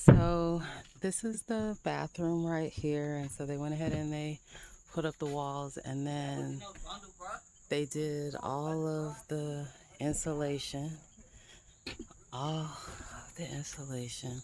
So this is the bathroom right here, and so they went ahead and they put up the walls, and then they did all of the insulation, all of the insulation.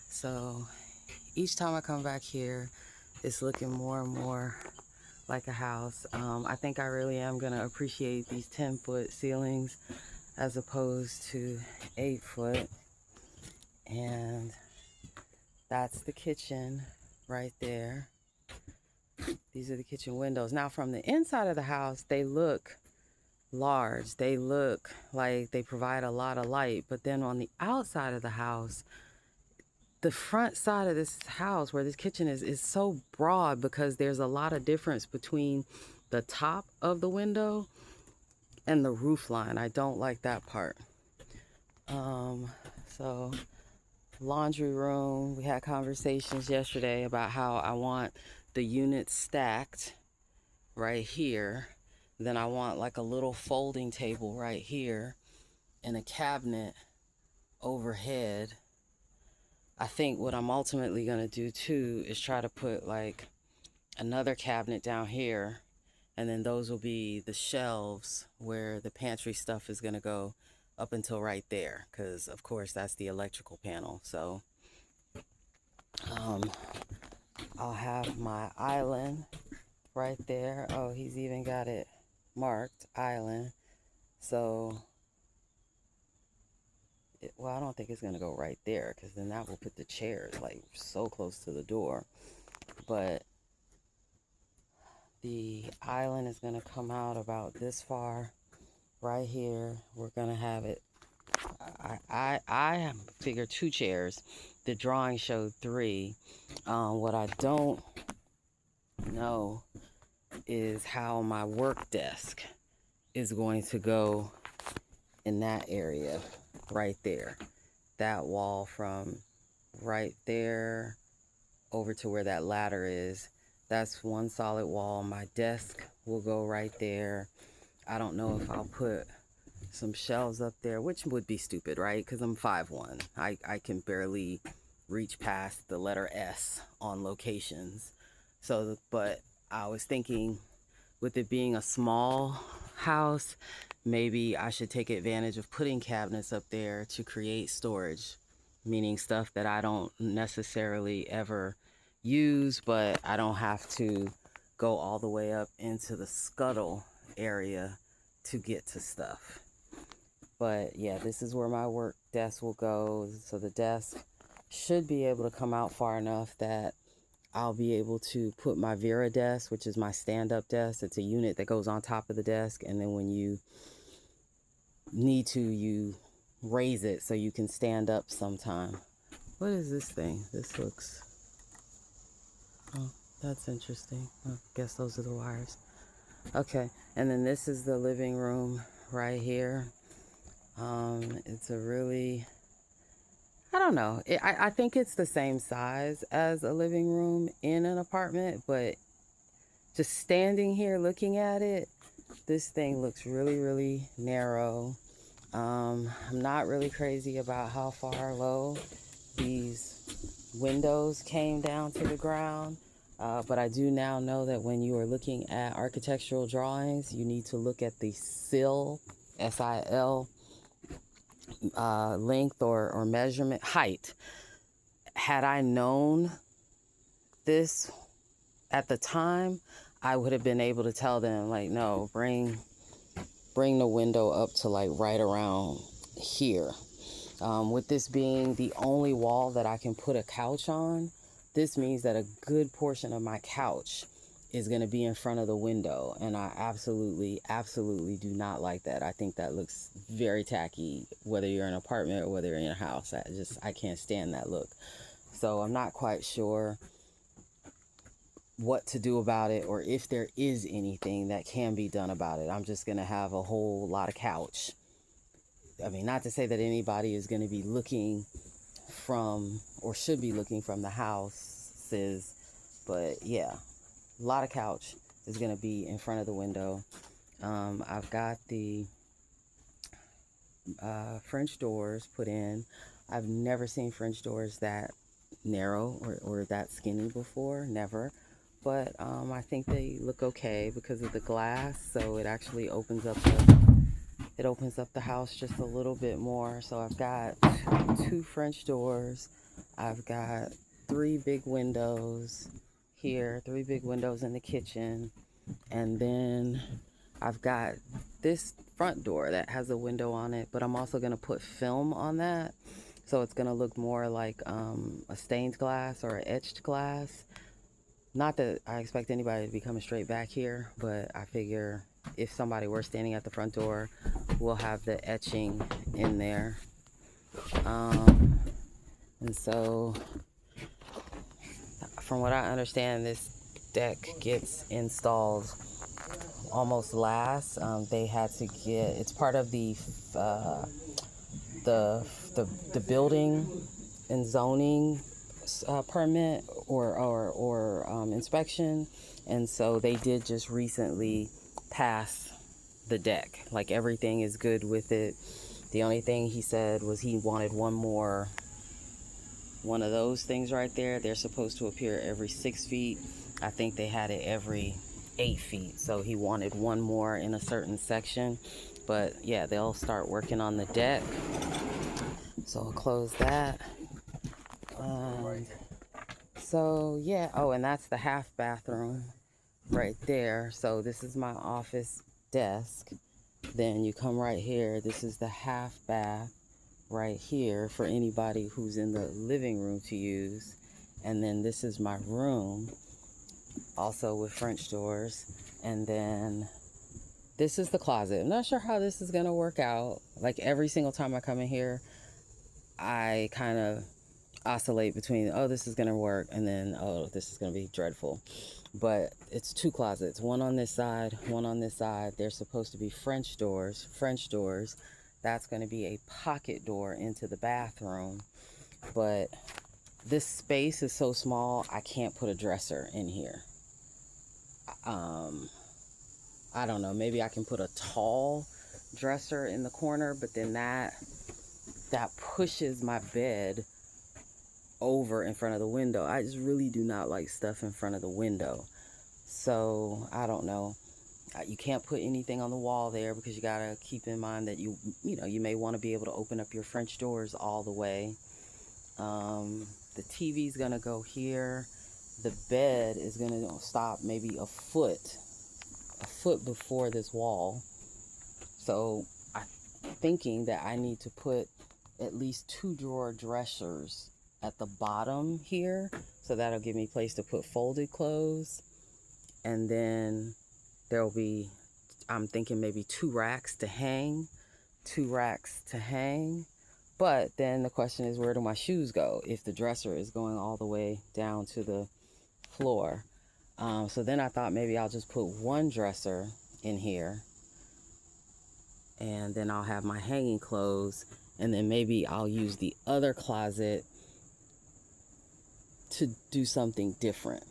So each time I come back here, it's looking more and more like a house. I think I really am gonna appreciate these 10-foot ceilings as opposed to 8 foot, and that's the kitchen right there. These are the kitchen windows. Now, from the inside of the house, they look large. They look like they provide a lot of light. But then on the outside of the house, the front side of this house where this kitchen is so broad because there's a lot of difference between the top of the window and the roof line. I don't like that part. So laundry room, we had conversations yesterday about how I want the units stacked right here. Then I want like a little folding table right here and a cabinet overhead. I think what I'm ultimately going to do too is try to put like another cabinet down here, and then those will be the shelves where the pantry stuff is going to go up until right there, because of course that's the electrical panel. So um, I'll have my island right there. Oh, he's even got it marked island. So well, I don't think it's gonna go right there because then that will put the chairs like so close to the door. But the island is gonna come out about this far right here. We're gonna have it. I figure 2 chairs. The drawing showed 3. What I don't know is how my work desk is going to go in that area right there. That wall from right there over to where that ladder is, that's one solid wall. My desk will go right there. I don't know if I'll put some shelves up there, which would be stupid, right? Because I'm 5'1". I can barely reach past the letter S on locations. So, but I was thinking with it being a small house, maybe I should take advantage of putting cabinets up there to create storage, meaning stuff that I don't necessarily ever use, but I don't have to go all the way up into the scuttle area to get to stuff. But yeah, this is where my work desk will go. So the desk should be able to come out far enough that I'll be able to put my Vera desk, which is my stand-up desk. It's a unit that goes on top of the desk, and then when you need to, you raise it so you can stand up sometime. What is this thing? This looks, oh, that's interesting. I guess those are the wires. Okay, and then this is the living room right here. It's a really, I don't know. I think it's the same size as a living room in an apartment, but just standing here looking at it, this thing looks really, really narrow. I'm not really crazy about how far low these windows came down to the ground. But I do now know that when you are looking at architectural drawings, you need to look at the sill, SIL, length or measurement, height. Had I known this at the time, I would have been able to tell them, like, no, bring the window up to like right around here. With this being the only wall that I can put a couch on, this means that a good portion of my couch is going to be in front of the window, and I absolutely do not like that. I think that looks very tacky, whether you're in an apartment or whether you're in a house. I can't stand that look. So I'm not quite sure what to do about it, or if there is anything that can be done about it. I'm just going to have a whole lot of couch. I mean, not to say that anybody is going to be looking from, or should be looking from the houses, but yeah, a lot of couch is going to be in front of the window. I've got the French doors put in. I've never seen French doors that narrow or that skinny before, never. But I think they look okay because of the glass, so it actually opens up the house just a little bit more. So I've got two French doors. I've got 3 big windows here, 3 big windows in the kitchen, and then I've got this front door that has a window on it, but I'm also going to put film on that, so it's going to look more like a stained glass or an etched glass. Not that I expect anybody to be coming straight back here, but I figure if somebody were standing at the front door, we'll have the etching in there. And so from what I understand, this deck gets installed almost last. They had to get, it's part of the building and zoning permit or inspection, and so they did just recently pass the deck. Like, everything is good with it. The only thing he said was he wanted one of those things right there. They're supposed to appear every 6 feet. I think they had it every 8 feet, so he wanted one more in a certain section. But yeah, they'll start working on the deck, so I'll close that. So yeah, oh, and that's the half bathroom right there. So this is my office desk. Then you come right here, this is the half bath right here for anybody who's in the living room to use. And then this is my room, also with French doors. And then this is the closet. I'm not sure how this is gonna work out. Like, every single time I come in here, I kind of oscillate between, oh, this is gonna work, and then, oh, this is gonna be dreadful. But it's 2 closets, one on this side, one on this side. They're supposed to be French doors. That's going to be a pocket door into the bathroom. But this space is so small, I can't put a dresser in here. I don't know, maybe I can put a tall dresser in the corner, but then that pushes my bed over in front of the window. I just really do not like stuff in front of the window. So I don't know. You can't put anything on the wall there because you gotta keep in mind that you may want to be able to open up your French doors all the way. The TV's gonna go here. The bed is gonna stop maybe a foot before this wall. So I'm thinking that I need to put at least 2 drawer dressers at the bottom here, so that'll give me place to put folded clothes. And then there'll be, I'm thinking maybe 2 racks to hang. But then the question is, where do my shoes go if the dresser is going all the way down to the floor? So then I thought maybe I'll just put 1 dresser in here, and then I'll have my hanging clothes, and then maybe I'll use the other closet to do something different.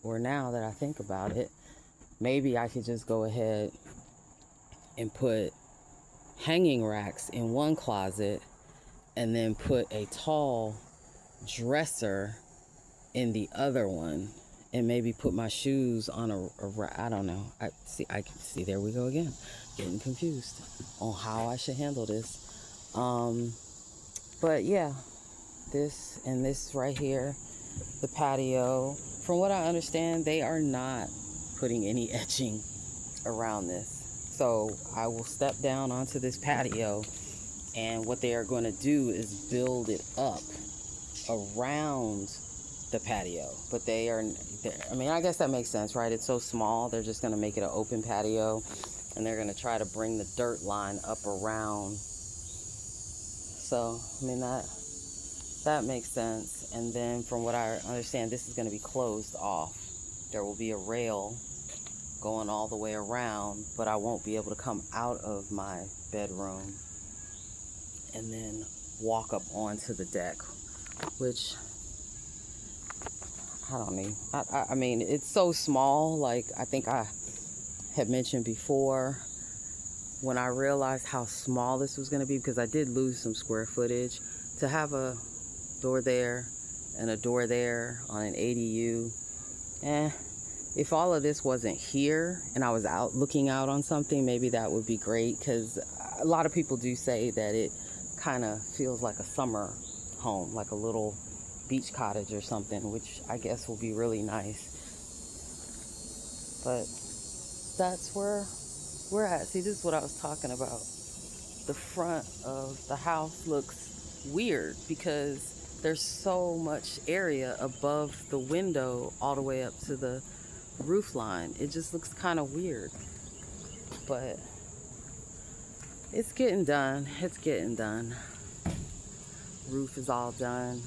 Or, now that I think about it, maybe I could just go ahead and put hanging racks in 1 closet, and then put a tall dresser in the other one, and maybe put my shoes on a rack. I don't know. I can see, there we go again, getting confused on how I should handle this. But yeah, this and this right here, the patio. From what I understand, they are not putting any etching around this. So I will step down onto this patio, and what they are going to do is build it up around the patio. But I mean, I guess that makes sense, right? It's so small, they're just going to make it an open patio, and they're going to try to bring the dirt line up around. So, I mean, that makes sense. And then from what I understand, this is going to be closed off. There will be a rail going all the way around, but I won't be able to come out of my bedroom and then walk up onto the deck, which I mean, it's so small. Like, I think I had mentioned before, when I realized how small this was going to be, because I did lose some square footage, to have a door there and a door there on an ADU. If all of this wasn't here and I was out looking out on something, maybe that would be great, because a lot of people do say that it kind of feels like a summer home, like a little beach cottage or something, which I guess will be really nice. But that's where we're at. See, this is what I was talking about. The front of the house looks weird because there's so much area above the window all the way up to the roof line. It just looks kind of weird, but it's getting done. It's getting done. Roof is all done.